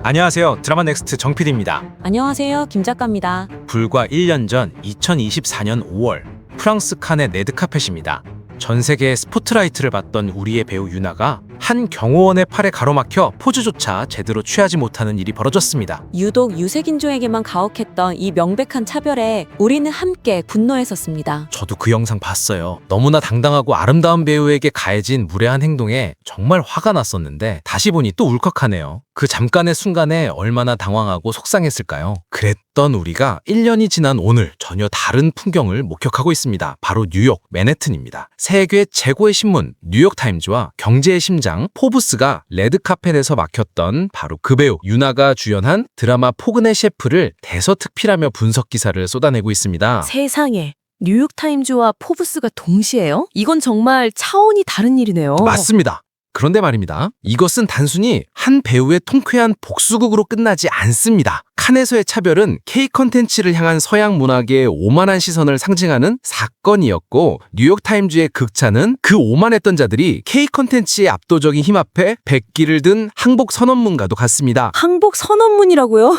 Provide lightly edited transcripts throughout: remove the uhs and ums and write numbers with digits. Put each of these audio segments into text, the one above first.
안녕하세요. 드라마 넥스트 정PD입니다. 안녕하세요. 김 작가입니다. 불과 1년 전 2024년 5월 프랑스 칸의 레드카펫입니다. 전 세계의 스포트라이트를 받던 우리의 배우 유나가 한 경호원의 팔에 가로막혀 포즈조차 제대로 취하지 못하는 일이 벌어졌습니다. 유독 유색인종에게만 가혹했던 이 명백한 차별에 우리는 함께 분노했었습니다. 저도 그 영상 봤어요. 너무나 당당하고 아름다운 배우에게 가해진 무례한 행동에 정말 화가 났었는데 다시 보니 또 울컥하네요. 그 잠깐의 순간에 얼마나 당황하고 속상했을까요? 그랬던 우리가 1년이 지난 오늘 전혀 다른 풍경을 목격하고 있습니다. 바로 뉴욕 맨해튼입니다. 세계 최고의 신문 뉴욕타임즈와 경제의 심장 포브스가 레드카펫에서 막혔던 바로 그 배우 유나가 주연한 드라마 포그네 셰프를 대서특필하며 분석 기사를 쏟아내고 있습니다. 세상에, 뉴욕타임즈와 포브스가 동시에요? 이건 정말 차원이 다른 일이네요. 맞습니다. 그런데 말입니다. 이것은 단순히 한 배우의 통쾌한 복수극으로 끝나지 않습니다. 칸에서의 차별은 K 컨텐츠를 향한 서양 문화계의 오만한 시선을 상징하는 사건이었고 뉴욕타임즈의 극찬은 그 오만했던 자들이 K 컨텐츠의 압도적인 힘 앞에 백기를 든 항복 선언문과도 같습니다. 항복 선언문이라고요?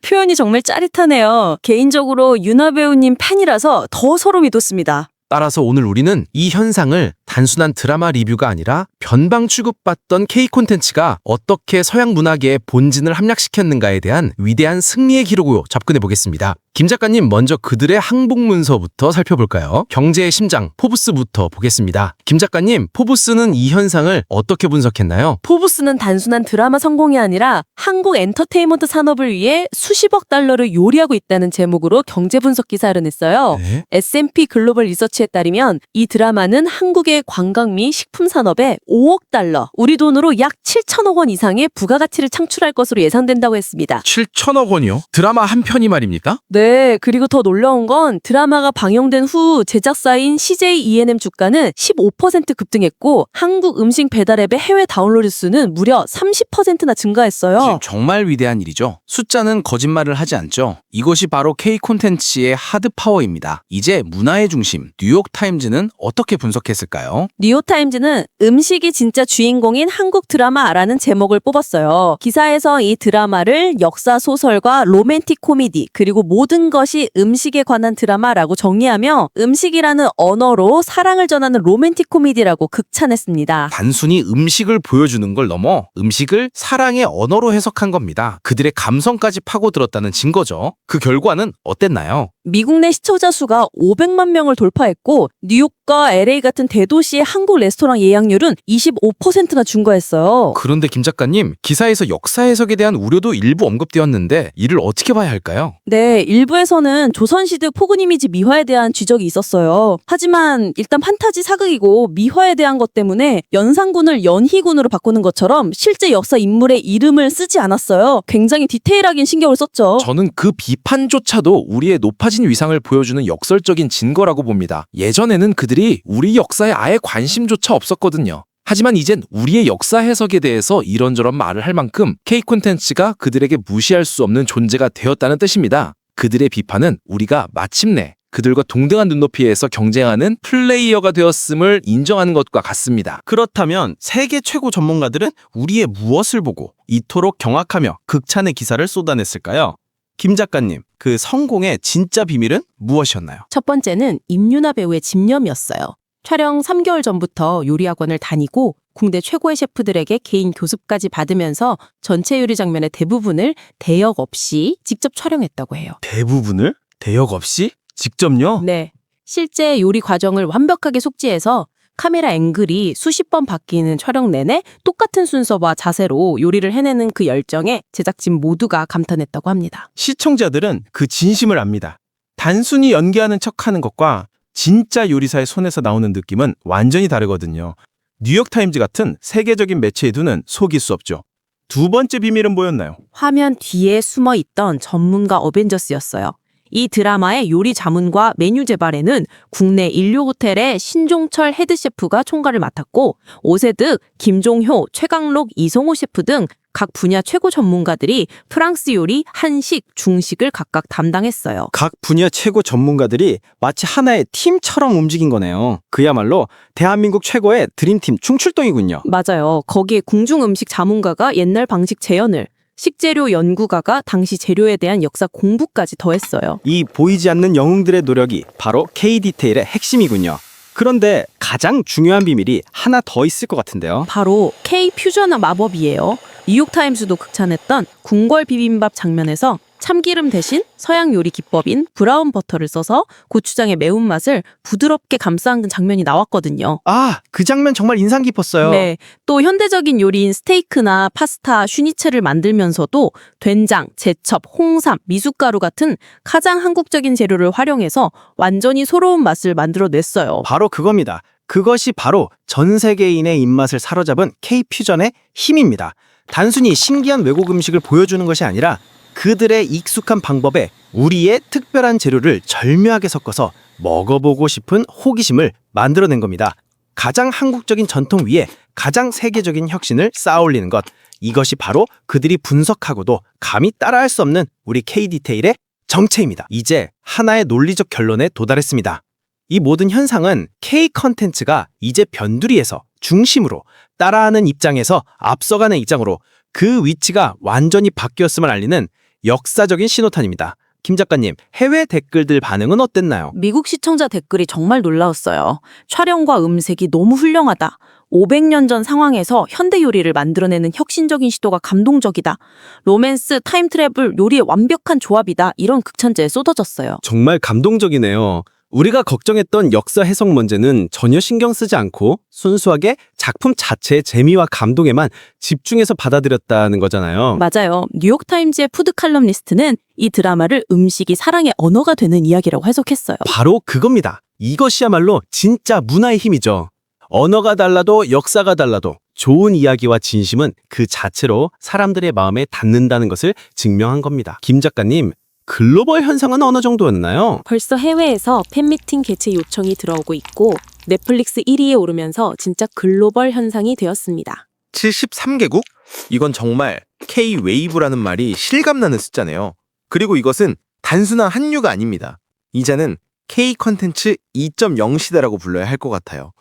표현이 정말 짜릿하네요. 개인적으로 유나 배우님 팬이라서 더 소름이 돋습니다. 따라서 오늘 우리는 이 현상을 단순한 드라마 리뷰가 아니라 변방 취급받던 K 콘텐츠가 어떻게 서양 문화계의 본진을 함락시켰는가에 대한 위대한 승리의 기록으로 접근해 보겠습니다. 김 작가님, 먼저 그들의 항복 문서부터 살펴볼까요? 경제의 심장 포브스부터 보겠습니다. 김 작가님, 포브스는 이 현상을 어떻게 분석했나요? 포브스는 단순한 드라마 성공이 아니라 한국 엔터테인먼트 산업을 위해 수십억 달러를 요리하고 있다는 제목으로 경제 분석 기사를 냈어요. 네. S&P 글로벌 리서치에 따르면 이 드라마는 한국의 관광 및 식품 산업에 5억 달러, 우리 돈으로 약 7천억 원 이상의 부가가치를 창출할 것으로 예상된다고 했습니다. 7천억 원이요? 드라마 한 편이 말입니까? 네, 그리고 더 놀라운 건 드라마가 방영된 후 제작사인 CJ E&M 주가는 15% 급등했고 한국 음식 배달 앱의 해외 다운로드 수는 무려 30%나 증가했어요. 정말 위대한 일이죠. 숫자는 거짓말을 하지 않죠. 이것이 바로 K 콘텐츠의 하드 파워입니다. 이제 문화의 중심 뉴욕타임즈는 어떻게 분석했을까요? 뉴욕타임즈는 음식이 진짜 주인공인 한국 드라마라는 제목을 뽑았어요. 기사에서 이 드라마를 역사 소설과 로맨틱 코미디 그리고 모든 것이 음식에 관한 드라마라고 정리하며 음식이라는 언어로 사랑을 전하는 로맨틱 코미디라고 극찬했습니다. 단순히 음식을 보여주는 걸 넘어 음식을 사랑의 언어로 해석한 겁니다. 그들의 감성까지 파고들었다는 증거죠. 그 결과는 어땠나요? 미국 내 시청자 수가 500만 명을 돌파했고 뉴욕과 LA 같은 대도시의 한국 레스토랑 예약률은 25%나 증가했어요. 그런데 김 작가님, 기사에서 역사 해석에 대한 우려도 일부 언급되었는데 이를 어떻게 봐야 할까요? 네, 일부에서는 조선시대 포근 이미지 미화에 대한 지적이 있었어요. 하지만 일단 판타지 사극이고 미화에 대한 것 때문에 연산군을 연희군으로 바꾸는 것처럼 실제 역사 인물의 이름을 쓰지 않았어요. 굉장히 디테일하긴 신경을 썼죠. 저는 그 비판조차도 우리의 높아진 위상을 보여주는 역설적인 증거라고 봅니다. 예전에는 그들이 우리 역사에 아예 관심조차 없었거든요. 하지만 이젠 우리의 역사 해석에 대해서 이런저런 말을 할 만큼 K 콘텐츠가 그들에게 무시할 수 없는 존재가 되었다는 뜻입니다. 그들의 비판은 우리가 마침내 그들과 동등한 눈높이에서 경쟁하는 플레이어가 되었음을 인정하는 것과 같습니다. 그렇다면 세계 최고 전문가들은 우리의 무엇을 보고 이토록 경악하며 극찬의 기사를 쏟아냈을까요? 김 작가님, 그 성공의 진짜 비밀은 무엇이었나요? 첫 번째는 임유나 배우의 집념이었어요. 촬영 3개월 전부터 요리학원을 다니고 국내 최고의 셰프들에게 개인 교습까지 받으면서 전체 요리 장면의 대부분을 대역 없이 직접 촬영했다고 해요. 대부분을? 대역 없이? 직접요? 네. 실제 요리 과정을 완벽하게 속지해서 카메라 앵글이 수십 번 바뀌는 촬영 내내 똑같은 순서와 자세로 요리를 해내는 그 열정에 제작진 모두가 감탄했다고 합니다. 시청자들은 그 진심을 압니다. 단순히 연기하는 척하는 것과 진짜 요리사의 손에서 나오는 느낌은 완전히 다르거든요. 뉴욕타임즈 같은 세계적인 매체의 눈은 속일 수 없죠. 두 번째 비밀은 뭐였나요? 화면 뒤에 숨어 있던 전문가 어벤져스였어요. 이 드라마의 요리 자문과 메뉴 개발에는 국내 인류 호텔의 신종철 헤드셰프가 총괄을 맡았고 오세득, 김종효, 최강록, 이성호 셰프 등 각 분야 최고 전문가들이 프랑스 요리, 한식, 중식을 각각 담당했어요. 각 분야 최고 전문가들이 마치 하나의 팀처럼 움직인 거네요. 그야말로 대한민국 최고의 드림팀 충출동이군요. 맞아요. 거기에 궁중 음식 자문가가 옛날 방식 재현을, 식재료 연구가가 당시 재료에 대한 역사 공부까지 더했어요. 이 보이지 않는 영웅들의 노력이 바로 K-디테일의 핵심이군요. 그런데 가장 중요한 비밀이 하나 더 있을 것 같은데요. 바로 K-퓨전 마법이에요. 뉴욕타임스도 극찬했던 궁궐 비빔밥 장면에서 참기름 대신 서양 요리 기법인 브라운 버터를 써서 고추장의 매운맛을 부드럽게 감싸는 장면이 나왔거든요. 아, 그 장면 정말 인상 깊었어요. 네, 또 현대적인 요리인 스테이크나 파스타, 슈니첼을 만들면서도 된장, 제첩, 홍삼, 미숫가루 같은 가장 한국적인 재료를 활용해서 완전히 새로운 맛을 만들어냈어요. 바로 그겁니다. 그것이 바로 전 세계인의 입맛을 사로잡은 K-퓨전의 힘입니다. 단순히 신기한 외국 음식을 보여주는 것이 아니라 그들의 익숙한 방법에 우리의 특별한 재료를 절묘하게 섞어서 먹어보고 싶은 호기심을 만들어낸 겁니다. 가장 한국적인 전통 위에 가장 세계적인 혁신을 쌓아올리는 것. 이것이 바로 그들이 분석하고도 감히 따라할 수 없는 우리 K-디테일의 정체입니다. 이제 하나의 논리적 결론에 도달했습니다. 이 모든 현상은 K-컨텐츠가 이제 변두리에서 중심으로 따라하는 입장에서 앞서가는 입장으로 그 위치가 완전히 바뀌었음을 알리는 역사적인 신호탄입니다. 김 작가님, 해외 댓글들 반응은 어땠나요? 미국 시청자 댓글이 정말 놀라웠어요. 촬영과 음색이 너무 훌륭하다. 500년 전 상황에서 현대 요리를 만들어내는 혁신적인 시도가 감동적이다. 로맨스, 타임트래블, 요리의 완벽한 조합이다. 이런 극찬제에 쏟아졌어요. 정말 감동적이네요. 우리가 걱정했던 역사 해석 문제는 전혀 신경 쓰지 않고 순수하게 작품 자체의 재미와 감동에만 집중해서 받아들였다는 거잖아요. 맞아요. 뉴욕타임즈의 푸드 칼럼니스트는 이 드라마를 음식이 사랑의 언어가 되는 이야기라고 해석했어요. 바로 그겁니다. 이것이야말로 진짜 문화의 힘이죠. 언어가 달라도 역사가 달라도 좋은 이야기와 진심은 그 자체로 사람들의 마음에 닿는다는 것을 증명한 겁니다. 김 작가님, 글로벌 현상은 어느 정도였나요? 벌써 해외에서 팬미팅 개최 요청이 들어오고 있고 넷플릭스 1위에 오르면서 진짜 글로벌 현상이 되었습니다. 73개국? 이건 정말 K-웨이브라는 말이 실감나는 숫자네요. 그리고 이것은 단순한 한류가 아닙니다. 이제는 K-컨텐츠 2.0 시대라고 불러야 할 것 같아요.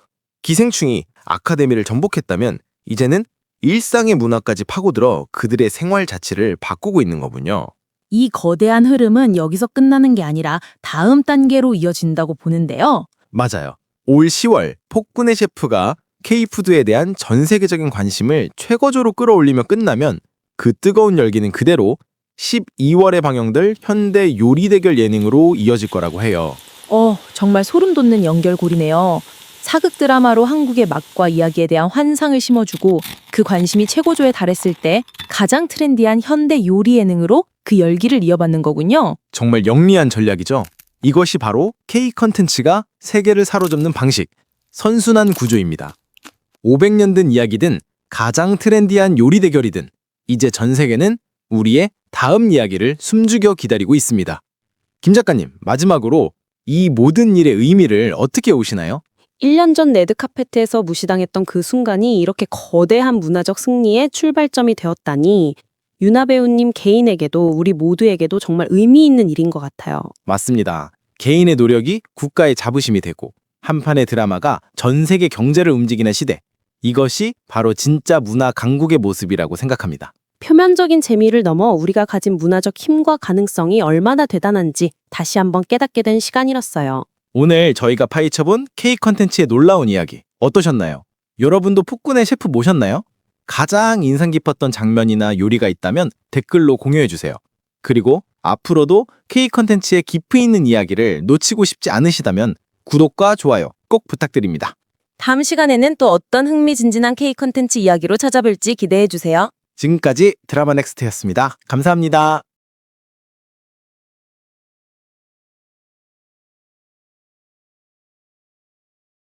기생충이 아카데미를 전복했다면 이제는 일상의 문화까지 파고들어 그들의 생활 자체를 바꾸고 있는 거군요. 이 거대한 흐름은 여기서 끝나는 게 아니라 다음 단계로 이어진다고 보는데요. 맞아요. 올 10월 폭군의 셰프가 K-푸드에 대한 전 세계적인 관심을 최고조로 끌어올리며 끝나면 그 뜨거운 열기는 그대로 12월에 방영될 현대 요리 대결 예능으로 이어질 거라고 해요. 정말 소름 돋는 연결고리네요. 사극 드라마로 한국의 맛과 이야기에 대한 환상을 심어주고 그 관심이 최고조에 달했을 때 가장 트렌디한 현대 요리 예능으로 그 열기를 이어받는 거군요. 정말 영리한 전략이죠. 이것이 바로 K-컨텐츠가 세계를 사로잡는 방식, 선순환 구조입니다. 500년 된 이야기든 가장 트렌디한 요리 대결이든 이제 전 세계는 우리의 다음 이야기를 숨죽여 기다리고 있습니다. 김 작가님, 마지막으로 이 모든 일의 의미를 어떻게 보시나요? 1년 전 레드카페트에서 무시당했던 그 순간이 이렇게 거대한 문화적 승리의 출발점이 되었다니 유나 배우님 개인에게도 우리 모두에게도 정말 의미 있는 일인 것 같아요. 맞습니다. 개인의 노력이 국가의 자부심이 되고 한 판의 드라마가 전 세계 경제를 움직이는 시대. 이것이 바로 진짜 문화 강국의 모습이라고 생각합니다. 표면적인 재미를 넘어 우리가 가진 문화적 힘과 가능성이 얼마나 대단한지 다시 한번 깨닫게 된 시간이었어요. 오늘 저희가 파헤쳐본 K-컨텐츠의 놀라운 이야기 어떠셨나요? 여러분도 폭군의 셰프 모셨나요? 가장 인상 깊었던 장면이나 요리가 있다면 댓글로 공유해주세요. 그리고 앞으로도 K-컨텐츠의 깊이 있는 이야기를 놓치고 싶지 않으시다면 구독과 좋아요 꼭 부탁드립니다. 다음 시간에는 또 어떤 흥미진진한 K 콘텐츠 이야기로 찾아뵐지 기대해주세요. 지금까지 드라마 넥스트였습니다. 감사합니다.